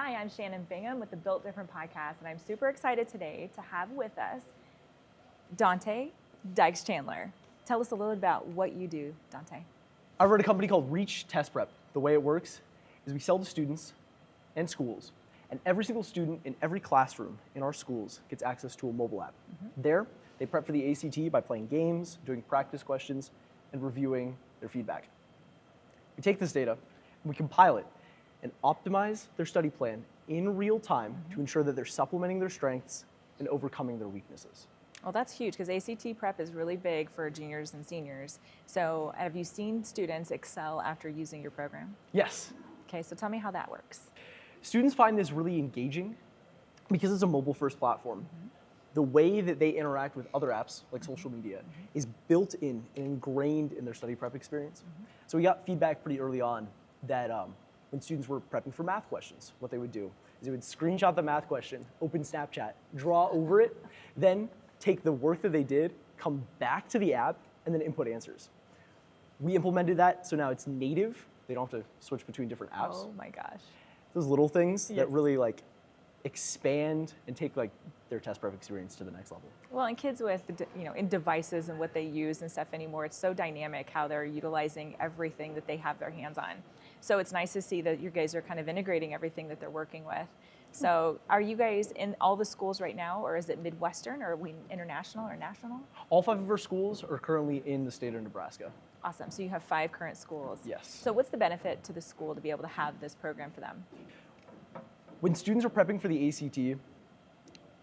Hi, I'm Shannon Bingham with the Built Different podcast, and I'm super excited today to have with us Dante Dyches-Chandler. Tell us a little about what you do, Dante. I run a company called Reach Test Prep. The way it works is we sell to students and schools, and every single student in every classroom in our schools gets access to a mobile app. There, they prep for the ACT by playing games, doing practice questions, and reviewing their feedback. We take this data, and we compile it, and optimize their study plan in real time to ensure that they're supplementing their strengths and overcoming their weaknesses. Well, that's huge because ACT prep is really big for juniors and seniors. So have you seen students excel after using your program? Yes. Okay, so tell me how that works. Students find this really engaging because it's a mobile-first platform. The way that they interact with other apps, like social media, is built in and ingrained in their study prep experience. So we got feedback pretty early on that when students were prepping for math questions, what they would do is they would screenshot the math question, open Snapchat, draw over it, then take the work that they did, come back to the app, and then input answers. We implemented that, so now it's native. They don't have to switch between different apps. Oh my gosh. Those little things Yes. that really expand and take their test prep experience to the next level. Well, and kids with in devices and what they use and stuff anymore, it's so dynamic how they're utilizing everything that they have their hands on. So it's nice to see that you guys are kind of integrating everything that they're working with. So are you guys in all the schools right now, or is it Midwestern, or are we international or national? All 5 of our schools are currently in the state of Nebraska. Awesome. So you have 5 current schools. Yes. So what's the benefit to the school to be able to have this program for them? When students are prepping for the ACT,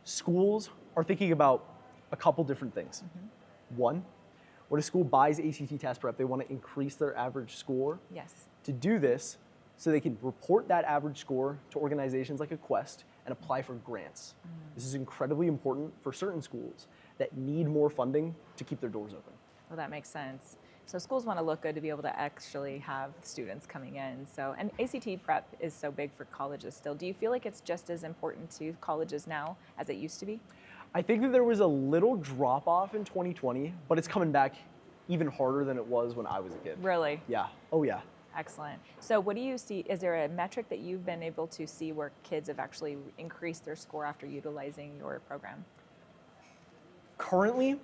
schools are thinking about a couple different things. One, when a school buys ACT test prep, they want to increase their average score. Yes. To do this, so they can report that average score to organizations like a Quest and apply for grants. This is incredibly important for certain schools that need more funding to keep their doors open. Well, that makes sense. So schools want to look good to be able to actually have students coming in. So, and ACT prep is so big for colleges still. Do you feel like it's just as important to colleges now as it used to be? I think that there was a little drop off in 2020, but it's coming back even harder than it was when I was a kid. Really? Yeah. Oh yeah. Excellent. So what do you see, is there a metric that you've been able to see where kids have actually increased their score after utilizing your program? Currently,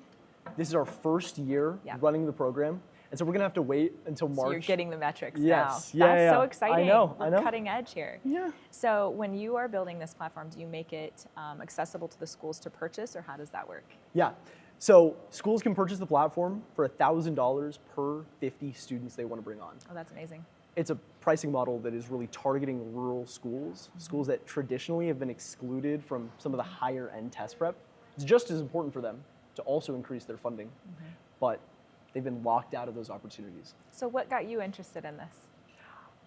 this is our first year running the program, and so we're gonna have to wait until March. So you're getting the metrics yes. now. Yeah, That's so exciting. I know. We're cutting edge here. Yeah. So when you are building this platform, do you make it accessible to the schools to purchase, or how does that work? Yeah. So schools can purchase the platform for $1,000 per 50 students they want to bring on. Oh, that's amazing. It's a pricing model that is really targeting rural schools, schools that traditionally have been excluded from some of the higher end test prep. It's just as important for them to also increase their funding, but they've been locked out of those opportunities. So what got you interested in this?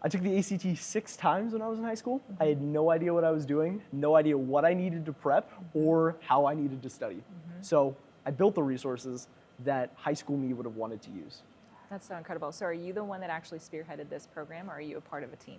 I took the ACT 6 times when I was in high school. I had no idea what I was doing, no idea what I needed to prep or how I needed to study. So I built the resources that high school me would have wanted to use. That's so incredible. So are you the one that actually spearheaded this program, or are you a part of a team?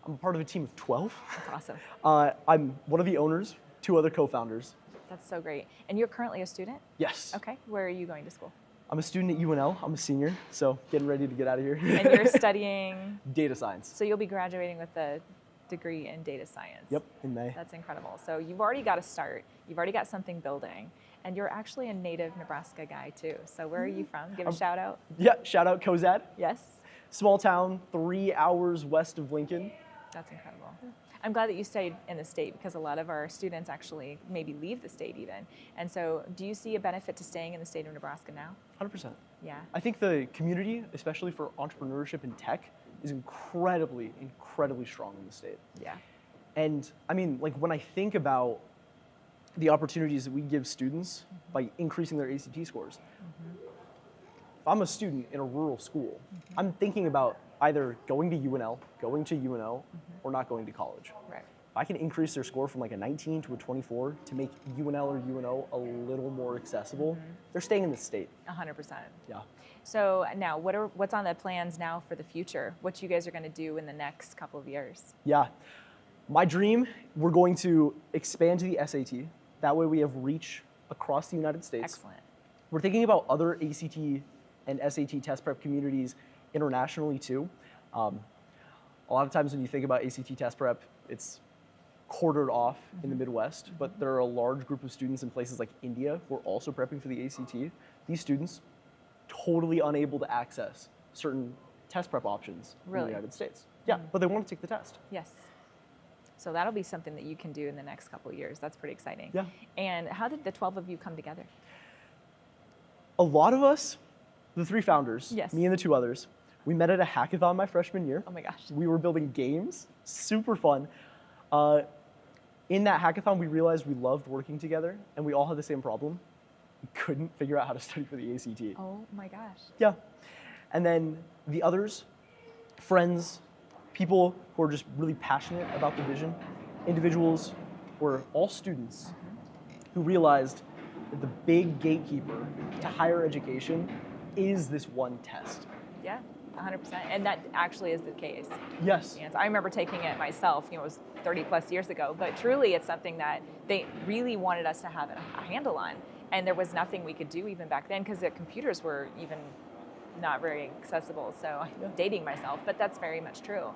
I'm part of a team of 12. That's awesome. I'm one of the owners, 2 other co-founders. That's so great. And you're currently a student? Yes. Okay. Where are you going to school? I'm a student at UNL. I'm a senior, so getting ready to get out of here. And you're studying? Data science. So you'll be graduating with a degree in data science. Yep, in May. That's incredible. So you've already got a start. You've already got something building. And you're actually a native Nebraska guy too. So where are you from? Give a shout out. Yeah, shout out Cozad. Yes. Small town, 3 hours west of Lincoln. That's incredible. I'm glad that you stayed in the state, because a lot of our students actually maybe leave the state even. And so do you see a benefit to staying in the state of Nebraska now? 100%. Yeah. I think the community, especially for entrepreneurship and tech, is incredibly, incredibly strong in the state. Yeah. And I mean, when I think about the opportunities that we give students by increasing their ACT scores, if I'm a student in a rural school, I'm thinking about either going to UNL, or not going to college. Right. If I can increase their score from a 19 to a 24 to make UNL or UNO a little more accessible, they're staying in the state. 100%. Yeah. So now what's on the plans now for the future? What you guys are going to do in the next couple of years? Yeah. My dream, we're going to expand to the SAT. That way we have reach across the United States. Excellent. We're thinking about other ACT and SAT test prep communities internationally too. A lot of times when you think about ACT test prep, it's quartered off in the Midwest, but there are a large group of students in places like India who are also prepping for the ACT. These students totally unable to access certain test prep options in the Really? United States. Yeah, but they want to take the test. Yes. So that'll be something that you can do in the next couple of years. That's pretty exciting. Yeah. And how did the 12 of you come together? A lot of us, the 3 founders, Yes. me and the 2 others, we met at a hackathon my freshman year. Oh my gosh. We were building games, super fun. In that hackathon, we realized we loved working together, and we all had the same problem. We couldn't figure out how to study for the ACT. Oh my gosh. Yeah. And then the others, friends, people who are just really passionate about the vision, individuals who are all students who realized that the big gatekeeper to higher education is this one test. Yeah, 100%. And that actually is the case. Yes. And I remember taking it myself, it was 30 plus years ago, but truly it's something that they really wanted us to have a handle on. And there was nothing we could do even back then because the computers were even not very accessible. So I'm dating myself, but that's very much true.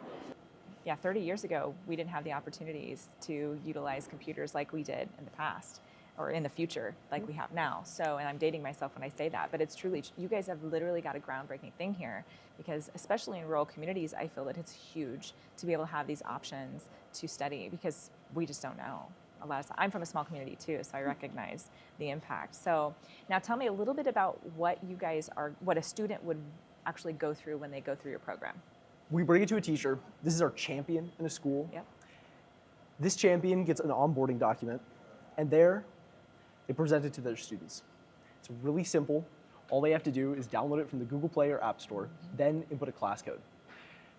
Yeah, 30 years ago, we didn't have the opportunities to utilize computers like we did in the past or in the future like we have now. So, and I'm dating myself when I say that, but it's truly, you guys have literally got a groundbreaking thing here because especially in rural communities, I feel that it's huge to be able to have these options to study because we just don't know. A lot of I'm from a small community too, so I recognize the impact. So now tell me a little bit about what you guys are, what a student would actually go through when they go through your program. We bring it to a teacher. This is our champion in a school. Yep. This champion gets an onboarding document, and there they present it to their students. It's really simple. All they have to do is download it from the Google Play or App Store, then input a class code.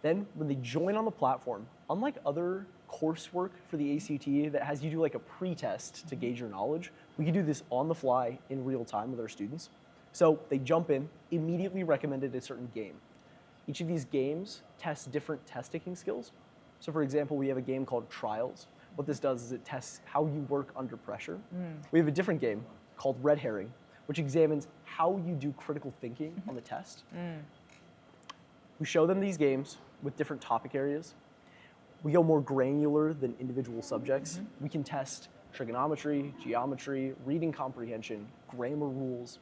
Then when they join on the platform, unlike other coursework for the ACT that has you do like a pre-test to gauge your knowledge, we can do this on the fly in real time with our students. So they jump in, immediately recommended a certain game. Each of these games tests different test-taking skills. So for example, we have a game called Trials. What this does is it tests how you work under pressure. We have a different game called Red Herring, which examines how you do critical thinking on the test. We show them these games with different topic areas. We go more granular than individual subjects. We can test trigonometry, geometry, reading comprehension, grammar rules.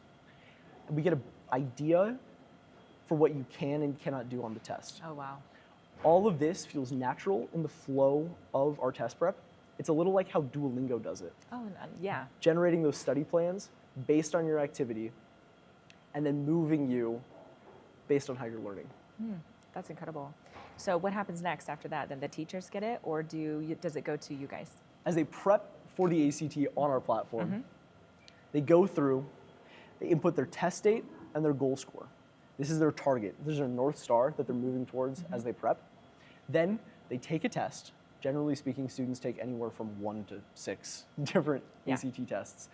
And we get an idea for what you can and cannot do on the test. Oh, wow. All of this feels natural in the flow of our test prep. It's a little like how Duolingo does it. Oh, yeah. Generating those study plans based on your activity and then moving you based on how you're learning. That's incredible. So what happens next after that? Then the teachers get it, or does it go to you guys? As they prep for the ACT on our platform, they go through, they input their test date and their goal score. This is their target. This is their North Star that they're moving towards as they prep. Then they take a test. Generally speaking, students take anywhere from 1 to 6 different ACT tests.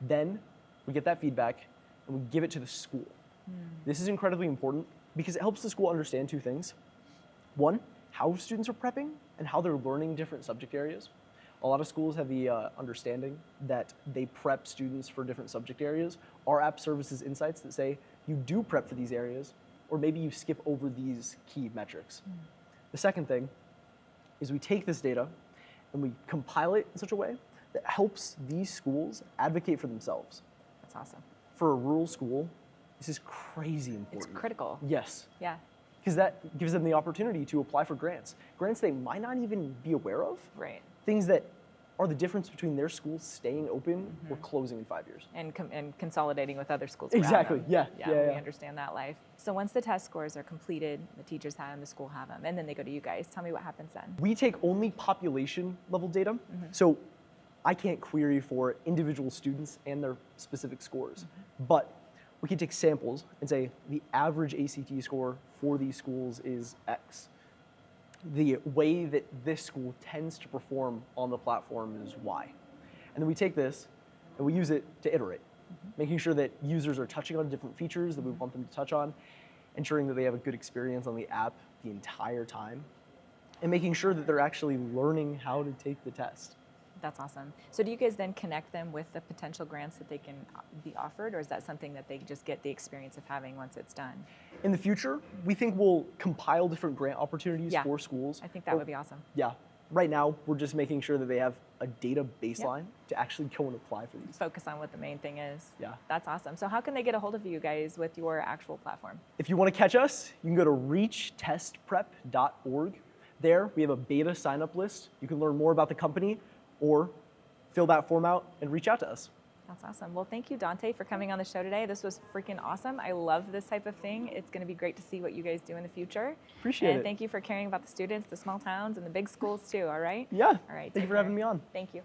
Then we get that feedback and we give it to the school. This is incredibly important because it helps the school understand 2 things. One, how students are prepping and how they're learning different subject areas. A lot of schools have the understanding that they prep students for different subject areas. Our app services insights that say you do prep for these areas, or maybe you skip over these key metrics. The second thing is we take this data and we compile it in such a way that helps these schools advocate for themselves. That's awesome. For a rural school, this is crazy important. It's critical. Yes. Yeah. Because that gives them the opportunity to apply for grants. Grants they might not even be aware of. Right. Things that are the difference between their school staying open or closing in 5 years. And consolidating with other schools Exactly, around them. yeah. We understand that life. So once the test scores are completed, the teachers have them, the school have them, and then they go to you guys. Tell me what happens then. We take only population level data. So I can't query for individual students and their specific scores. But we can take samples and say the average ACT score for these schools is X. The way that this school tends to perform on the platform is Y. And then we take this and we use it to iterate, making sure that users are touching on different features that we want them to touch on, ensuring that they have a good experience on the app the entire time, and making sure that they're actually learning how to take the test. That's awesome. So do you guys then connect them with the potential grants that they can be offered, or is that something that they just get the experience of having once it's done? In the future, we think we'll compile different grant opportunities for schools. I think that would be awesome. Yeah. right now, we're just making sure that they have a data baseline to actually go and apply for these. Focus on what the main thing is. Yeah. That's awesome. So how can they get a hold of you guys with your actual platform? If you want to catch us, you can go to reachtestprep.org. There, we have a beta sign-up list. You can learn more about the company or fill that form out and reach out to us. That's awesome. Well, thank you, Dante, for coming on the show today. This was freaking awesome. I love this type of thing. It's going to be great to see what you guys do in the future. Appreciate it. And thank you for caring about the students, the small towns, and the big schools too, all right? Yeah. All right. Thank you for having me on. Thank you.